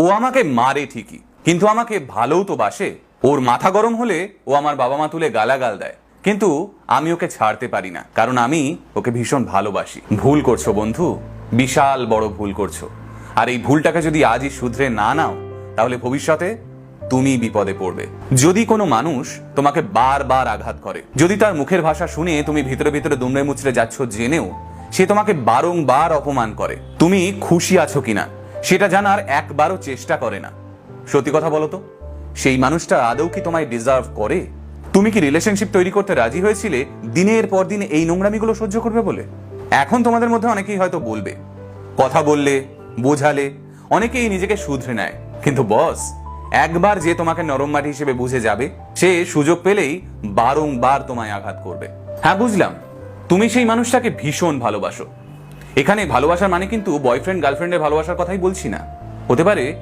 ও আমাকে মারে ঠিকই, কিন্তু আমাকে ভালোও তো বাসে। ওর মাথা গরম হলে ও আমার বাবা মা তুলে গালাগাল দেয়, কিন্তু আমি ওকে ছাড়তে পারি না, কারণ আমি ওকে ভীষণ ভালোবাসি। ভুল করছো বন্ধু, বিশাল বড় ভুল করছো। আর এই ভুলটাকে যদি আজই শুধরে না নাও, তাহলে ভবিষ্যতে তুমি বিপদে পড়বে। যদি কোনো মানুষ তোমাকে বারবার আঘাত করে, যদি তার মুখের ভাষা শুনে তুমি ভিতরে ভিতরে দুমড়ে মুচড়ে যাচ্ছ জেনেও সে তোমাকে বারংবার অপমান করে, তুমি খুশি আছো কিনা সেটা জানার একবারও চেষ্টা করে না, সত্যি কথা বলো তো, সেই মানুষটা আদৌ কি তোমায় ডিজার্ভ করে? তুমি কি রিলেশনশিপ তৈরি করতে রাজি হয়েছিলে দিনের পর দিন এই নোংরামিগুলো সহ্য করবে বলে? এখন তোমাদের মধ্যে অনেকেই হয়তো বলবে, কথা বললে, বোঝালে অনেকেই নিজেকে শুধরে নেয়, কিন্তু বস, একবার যে তোমাকে নরম মাটি হিসেবে বুঝে যাবে, সে সুযোগ পেলেই বারংবার তোমায় আঘাত করবে। হ্যাঁ বুঝলাম, তুমি সেই মানুষটাকে ভীষণ ভালোবাসো। এখানে ভালোবাসার মানে কিন্তু বয়ফ্রেন্ড গার্লফ্রেন্ডের ভালোবাসার কথাই বলছি না। হতে পারে